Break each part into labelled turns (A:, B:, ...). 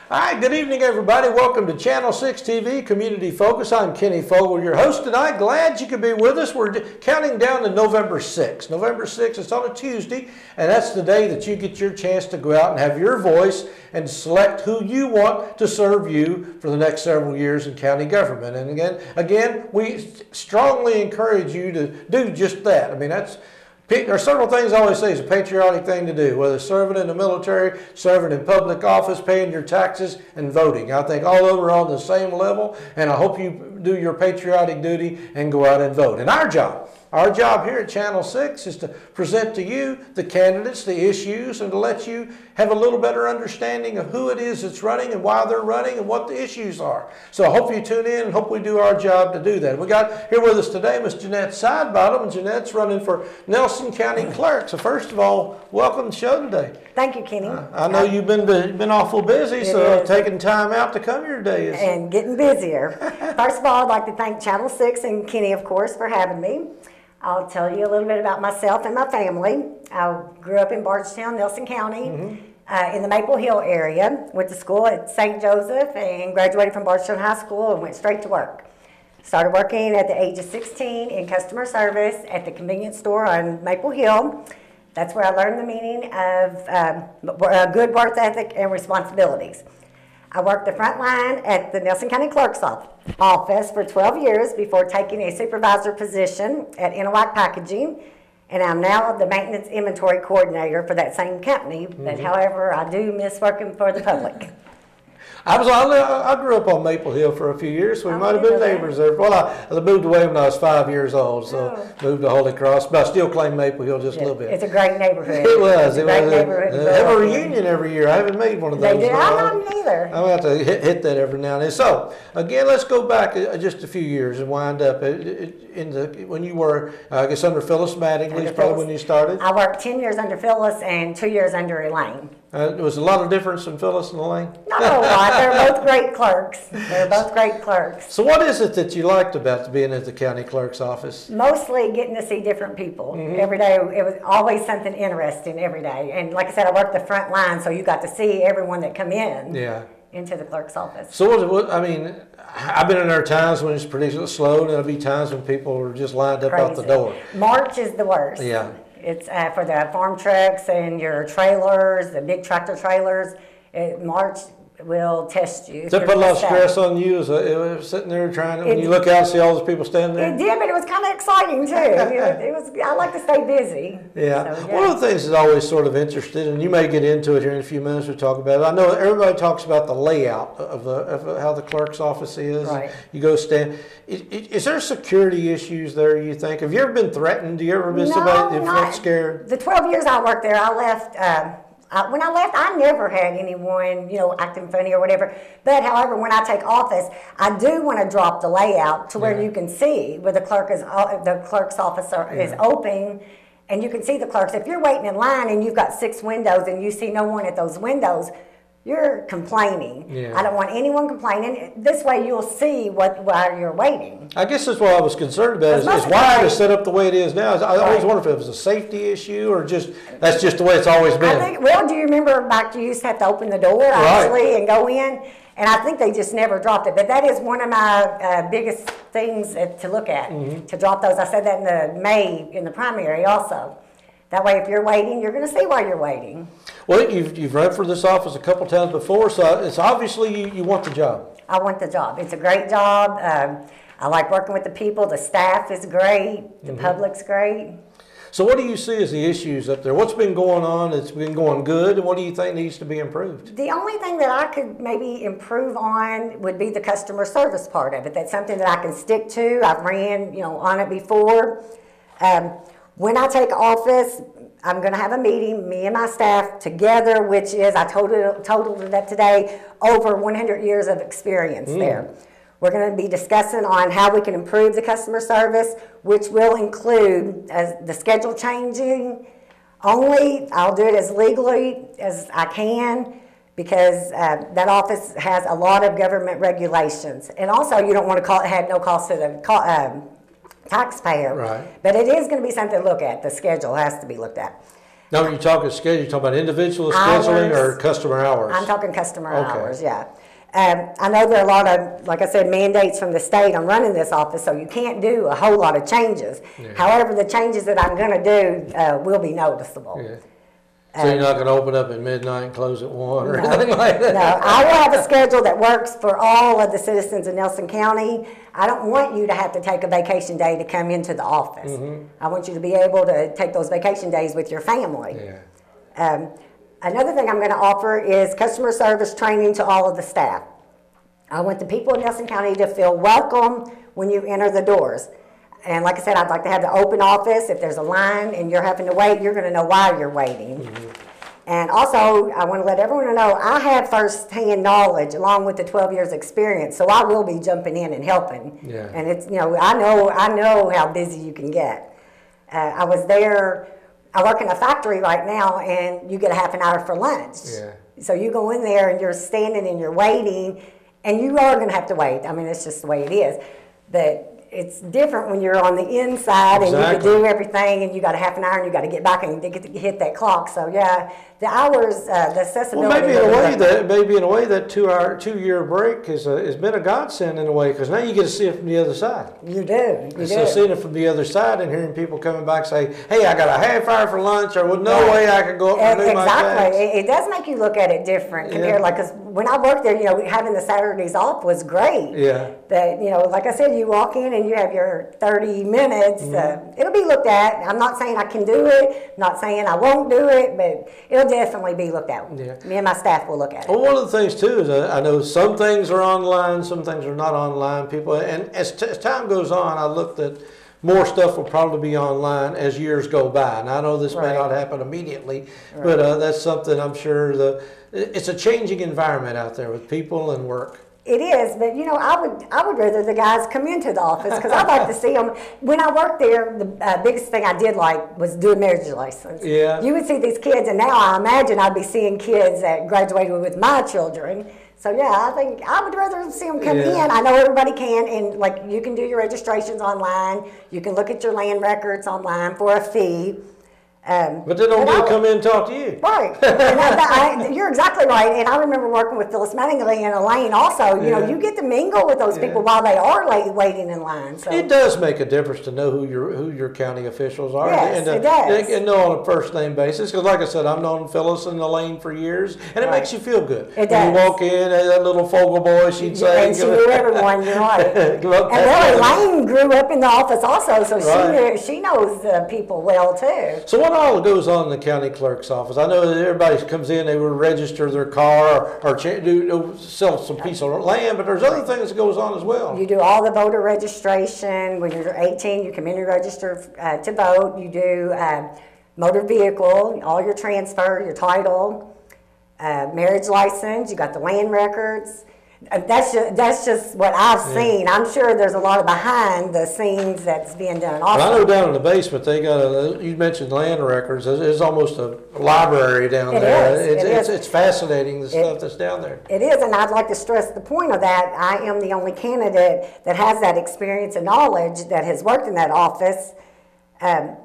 A: Hi, good evening, everybody. Welcome to Channel 6 TV Community Focus. I'm Kenny Fogel, your host tonight. Glad you could be with us. We're counting down to November 6th. November 6th is on a Tuesday, and that's the day that you get your chance to go out and have your voice and select who you want to serve you for the next several years in county government. And again, we strongly encourage you to do just that. I mean, there are several things I always say is a patriotic thing to do, whether serving in the military, serving in public office, paying your taxes, and voting. I think all of them are on the same level, and I hope you do your patriotic duty and go out and vote. And our job here at Channel 6 is to present to you the candidates, the issues, and to let you have a little better understanding of who it is that's running and why they're running and what the issues are. So I hope you tune in and hope we do our job to do that. We got here with us today Miss Jeanette Sidebottom, and Jeanette's running for Nelson County Clerk. So first of all, welcome to the show today.
B: Thank you, Kenny.
A: I know you've been awful busy, so taking time out to come here today is...
B: And getting busier. First of all, I'd like to thank Channel 6 and Kenny, of course, for having me. I'll tell you a little bit about myself and my family. I grew up in Bardstown, Nelson County, in the Maple Hill area. Went to school at St. Joseph and graduated from Bardstown High School and went straight to work. Started working at the age of 16 in customer service at the convenience store on Maple Hill. That's where I learned the meaning of good work ethic and responsibilities. I worked the front line at the Nelson County Clerk's office for 12 years before taking a supervisor position at Interlock Packaging, and I'm now the maintenance inventory coordinator for that same company, but however, I do miss working for the public.
A: I grew up on Maple Hill for a few years, so we might have been neighbors there. Well, I moved away when I was 5 years old, so moved to Holy Cross, but I still claim Maple Hill just a little bit.
B: It's a great neighborhood.
A: It was.
B: It's a great neighborhood.
A: They have a reunion every year. I haven't made one of those.
B: They do. I'm not either.
A: I'll have to hit that every now and then. So, again, let's go back just a few years and wind up when you were, I guess, under Phyllis Mattingly, probably when you started.
B: I worked 10 years under Phyllis and 2 years under Elaine.
A: There was a lot of difference in Phyllis and Elaine?
B: Not a lot. They're both great clerks. They're both great clerks.
A: So what is it that you liked about being at the county clerk's office?
B: Mostly getting to see different people every day. It was always something interesting every day. And like I said, I worked the front line, so you got to see everyone that come in into the clerk's office.
A: So I mean, I've been in there times when it's pretty slow, and there'll be times when people are just lined up out the door.
B: March is the worst.
A: Yeah.
B: It's for the farm trucks and your trailers, the big tractor trailers. March will test you.
A: Does that put a lot of stress on you as sitting there trying to, when you look out and see all those people standing there?
B: It did, but it was kind of exciting too. I like to stay busy.
A: Yeah. So, one of the things that's always sort of interested, and you may get into it here in a few minutes, we'll talk about it. I know everybody talks about the layout of how the clerk's office is. Right. You go stand. Is there security issues there, you think? Have you ever been threatened? Do you ever been somebody that felt scared?
B: The 12 years I worked there, I left. When I left, I never had anyone, acting funny or whatever. But, however, when I take office, I do want to drop the layout to where you can see where the clerk's office is open, and you can see the clerks. If you're waiting in line and you've got 6 windows and you see no one at those windows, you're complaining. Yeah. I don't want anyone complaining. This way you'll see while you're waiting.
A: I guess that's what I was concerned about is why it is set up the way it is now. I always wonder if it was a safety issue or that's just the way it's always been.
B: Do you remember back you used to have to open the door actually and go in? And I think they just never dropped it. But that is one of my biggest things to look at, to drop those. I said that in the primary also. That way, if you're waiting, you're going to see why you're waiting.
A: Well, you've run for this office a couple times before, so it's obviously you want the job.
B: I want the job. It's a great job. I like working with the people. The staff is great. The public's great.
A: So what do you see as the issues up there? What's been going on that's been going good, and what do you think needs to be improved?
B: The only thing that I could maybe improve on would be the customer service part of it. That's something that I can stick to. I've ran, on it before. When I take office, I'm going to have a meeting, me and my staff together, which is, I totaled it up today, over 100 years of experience there. We're going to be discussing on how we can improve the customer service, which will include the schedule changing. I'll do it as legally as I can, because that office has a lot of government regulations. And also, you don't want to have no cost to the taxpayer. Right. But it is going to be something to look at. The schedule has to be looked at.
A: Now, when you talking schedule, you talking about individual scheduling or customer hours?
B: I'm talking customer hours, yeah. I know there are a lot of, like I said, mandates from the state on running this office, so you can't do a whole lot of changes. Yeah. However, the changes that I'm going to do will be noticeable.
A: Yeah. So you're not going to open up at midnight and close at 1 or anything like that?
B: No, I will have a schedule that works for all of the citizens of Nelson County. I don't want you to have to take a vacation day to come into the office. Mm-hmm. I want you to be able to take those vacation days with your family. Yeah. Another thing I'm going to offer is customer service training to all of the staff. I want the people in Nelson County to feel welcome when you enter the doors. And like I said, I'd like to have the open office. If there's a line and you're having to wait, you're going to know why you're waiting. Mm-hmm. And also, I want to let everyone know I have first-hand knowledge along with the 12 years experience, so I will be jumping in and helping. Yeah. And it's, you know, I know how busy you can get. I was there. I work in a factory right now, and you get a half an hour for lunch. Yeah. So you go in there and you're standing and you're waiting, and you are going to have to wait. I mean, it's just the way it is. But it's different when you're on the inside. Exactly. And you can do everything, and you got a half an hour, and you got to get back and get to hit that clock. So yeah, the hours, the accessibility.
A: Well, maybe in a way that 2-year break has been a godsend in a way, because now you get to see it from the other side.
B: You do.
A: So seeing it from the other side and hearing people coming back say, "Hey, I got a half hour for lunch," or "Well, no way I could go up and do my
B: Exactly. It does make you look at it different compared, like, because when I worked there, you know, having the Saturdays off was great. Yeah. That, you know, like I said, you walk in and you have your 30 minutes. Mm-hmm. It'll be looked at. I'm not saying I can do it. I'm not saying I won't do it, but it'll definitely be looked at. Yeah. Me and my staff will look at it.
A: Well, one of the things too is I know some things are online, some things are not online. People, and as time goes on, I looked at more stuff will probably be online as years go by. And I know this may not happen immediately, but that's something I'm sure it's a changing environment out there with people and work.
B: It is, but you know, I would rather the guys come into the office because I'd like to see them. When I worked there, the biggest thing I did like was do a marriage license. Yeah. You would see these kids, and now I imagine I'd be seeing kids that graduated with my children. So yeah, I think I would rather see them come in. I know everybody can, and like you can do your registrations online. You can look at your land records online for a fee.
A: But they don't get to come in and talk to you.
B: Right. And you're exactly right. And I remember working with Phyllis Mattingly and Elaine also. You know, you get to mingle with those people while they are waiting in line. So
A: it does make a difference to know who your county officials are.
B: Yes, it does.
A: And know on a first name basis. Because like I said, I've known Phyllis and Elaine for years. And it makes you feel good.
B: It does.
A: When you walk in, that little Fogle boy, she'd say.
B: And she knew everyone, you're right. And Elaine grew up in the office also, so she knows people well too.
A: So what all goes on in the county clerk's office? I know that everybody comes in, they will register their car or sell some piece of land, but there's other things that goes on as well.
B: You do all the voter registration. When you're 18, you come in and register to vote. You do motor vehicle, all your transfer, your title, marriage license. You got the land records. That's just what I've seen. I'm sure there's a lot of behind the scenes that's being done. Also,
A: well, I know down in the basement they got you mentioned land records. It's almost a library down there. It's fascinating the stuff that's down there.
B: It is, and I'd like to stress the point of that. I am the only candidate that has that experience and knowledge that has worked in that office.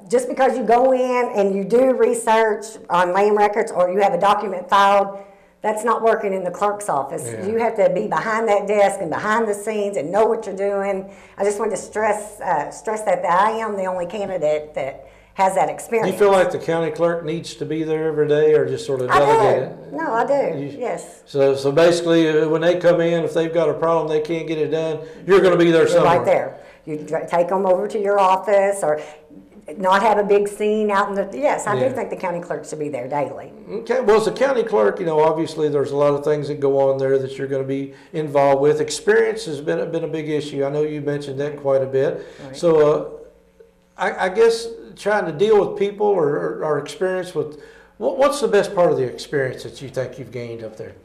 B: Just because you go in and you do research on land records or you have a document filed, that's not working in the clerk's office. Yeah. You have to be behind that desk and behind the scenes and know what you're doing. I just want to stress that I am the only candidate that has that experience.
A: Do you feel like the county clerk needs to be there every day, or just sort of delegate it?
B: No, I do. Yes.
A: So basically, when they come in, if they've got a problem, they can't get it done, you're going to be there somewhere.
B: Right there. You take them over to your office, or not have a big scene out in the, I do think the county clerk should be there daily.
A: Okay, well, as a county clerk, you know, obviously there's a lot of things that go on there that you're going to be involved with. Experience has been a big issue. I know you mentioned that quite a bit. Right. So I guess trying to deal with people or experience with, what's the best part of the experience that you think you've gained up there?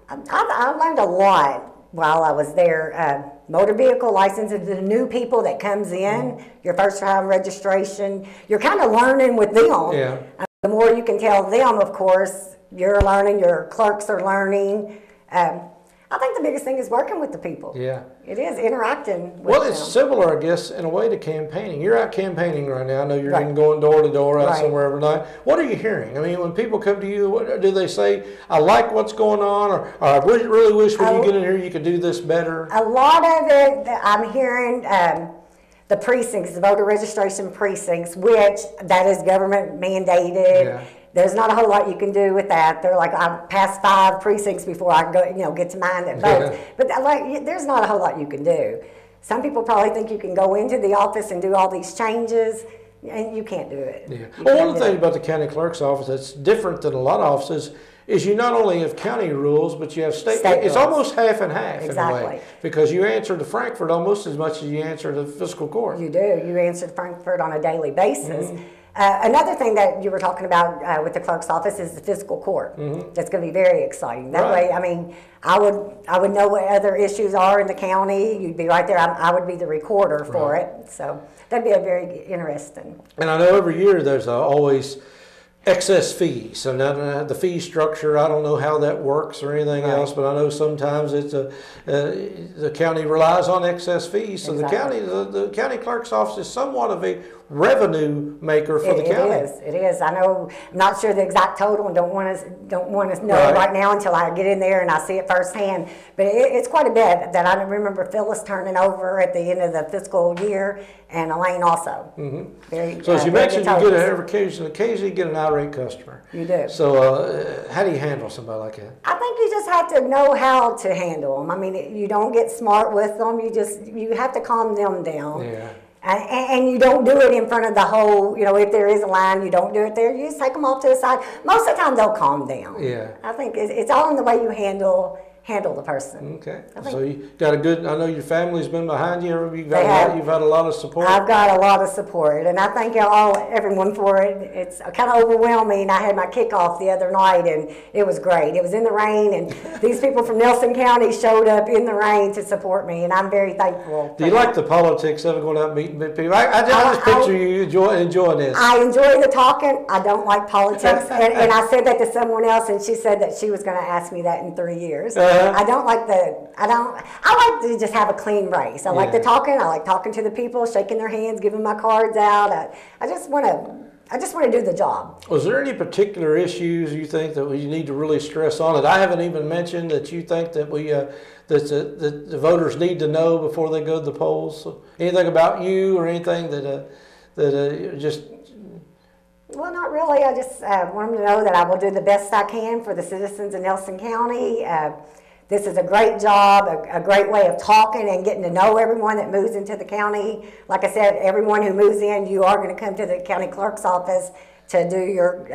B: I learned a lot while I was there. Motor vehicle licenses, the new people that comes in, your first time registration, you're kind of learning with them. Yeah. The more you can tell them, of course, you're learning, your clerks are learning. I I think the biggest thing is working with the people.
A: Yeah.
B: It is interacting with
A: Well, it's
B: them.
A: similar, I guess, in a way to campaigning. You're out campaigning right now. I know you're
B: Right.
A: even going door to door out
B: Right.
A: somewhere every night. What are you hearing? I mean, when people come to you, what do they say? I like what's going on, or I really wish when you get in here you could do this better.
B: A lot of it that I'm hearing, the precincts, the voter registration precincts, which that is government mandated.
A: Yeah.
B: There's not a whole lot you can do with that. They're like, I passed 5 precincts before I go, get to mine that votes. But there's not a whole lot you can do. Some people probably think you can go into the office and do all these changes, and you can't do it.
A: Yeah. Well, one of the things about the county clerk's office that's different than a lot of offices is you not only have county rules, but you have state it's
B: rules.
A: Almost half and half in a
B: Exactly.
A: way, because you answer to Frankfurt almost as much as you answer to fiscal court.
B: You do. You answer to Frankfurt on a daily basis. Another thing that you were talking about with the clerk's office is the fiscal court. That's going to be very exciting. That way, I mean, I would know what other issues are in the county. You'd be right there. I would be the recorder for it. So that'd be a very interesting.
A: And I know every year there's always excess fees. So now the fee structure, I don't know how that works or anything else, but I know sometimes it's the county relies on excess fees. So the county clerk's office is somewhat of a revenue maker for the county.
B: It is. I know. I'm not sure the exact total, and don't want to know right now until I get in there and I see it firsthand. But it's quite a bit that I remember Phyllis turning over at the end of the fiscal year, and Elaine also.
A: So as you mentioned, you get occasionally get an irate customer.
B: You do.
A: So how do you handle somebody like that?
B: I think you just have to know how to handle them. I mean, you don't get smart with them. You have to calm them down.
A: Yeah.
B: And you don't do it in front of the whole, if there is a line, you don't do it there. You just take them off to the side. Most of the time, they'll calm down.
A: Yeah.
B: I think it's all in the way you handle the person.
A: Okay. So you got I know your family's been behind you. You've had a lot of support.
B: I've got a lot of support, and I thank everyone for it. It's kind of overwhelming. I had my kickoff the other night, and it was great. It was in the rain, and these people from Nelson County showed up in the rain to support me, and I'm very thankful.
A: Do you like the politics of going out and meeting people? I just picture you enjoying this.
B: I enjoy the talking. I don't like politics, and I said that to someone else, and she said that she was going to ask me that in 3 years. I like to just have a clean race. I like the talking. I like talking to the people, shaking their hands, giving my cards out. I just want to do the job.
A: Was there any particular issues you think that we need to really stress on that I haven't even mentioned that you think that that the voters need to know before they go to the polls? So anything about you or anything that just...
B: Well, not really. I just want them to know that I will do the best I can for the citizens of Nelson County. This is a great job, a great way of talking and getting to know everyone that moves into the county. Like I said, everyone who moves in, you are going to come to the county clerk's office to do your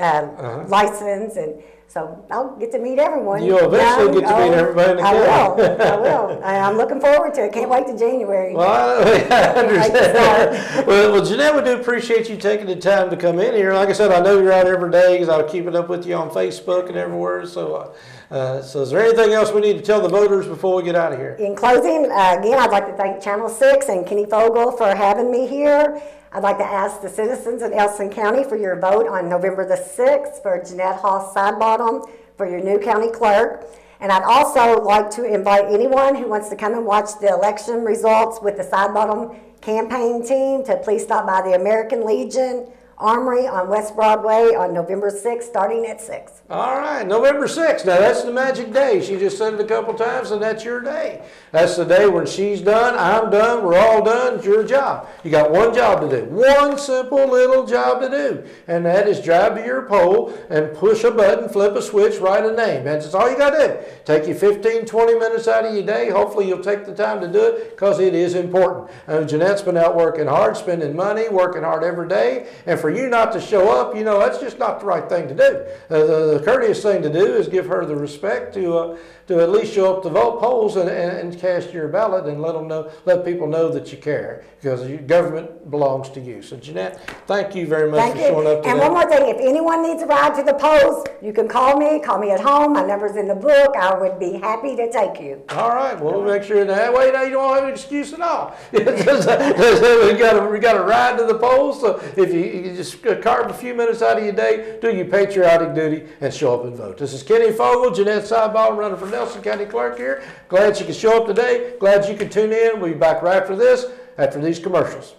B: license, and so I'll get to meet everyone.
A: You'll eventually get to meet everybody in the county.
B: I will. I'm looking forward to it. Can't wait to January.
A: Well, I understand. Well, Jeanette, we do appreciate you taking the time to come in here. Like I said, I know you're out every day because I'll keep it up with you on Facebook and everywhere. So is there anything else we need to tell the voters before we get out of here?
B: In closing, again, I'd like to thank Channel 6 and Kenny Fogle for having me here. I'd like to ask the citizens of Nelson County for your vote on November the 6th for Jeanette Haas Sidebottom for your new county clerk. And I'd also like to invite anyone who wants to come and watch the election results with the Sidebottom campaign team to please stop by the American Legion Armory on West Broadway on November 6th, starting at 6.
A: All right, November 6th. Now, that's the magic day. She just said it a couple times, and that's your day. That's the day when she's done, I'm done, we're all done. It's your job. You got one job to do. One simple little job to do. And that is drive to your poll and push a button, flip a switch, write a name. That's all you got to do. Take you 15, 20 minutes out of your day. Hopefully, you'll take the time to do it because it is important. Jeanette's been out working hard, spending money, working hard every day. And for you not to show up, that's just not the right thing to do. The courteous thing to do is give her the respect to at least show up to vote polls and cast your ballot and let people know that you care, because your government belongs to you. So Jeanette, thank you very much for showing up today.
B: And one more thing, if anyone needs a ride to the polls, you can call me at home. My number's in the book. I would be happy to take you.
A: All right, we'll make sure that way now you don't have an excuse at all. we got a ride to the polls, so if you just carve a few minutes out of your day, do your patriotic duty, and show up and vote. This is Kenny Fogle, Jeanette Sidebottom, running for Nelson County Clerk here. Glad you could show up today. Glad you could tune in. We'll be back right after this, after these commercials.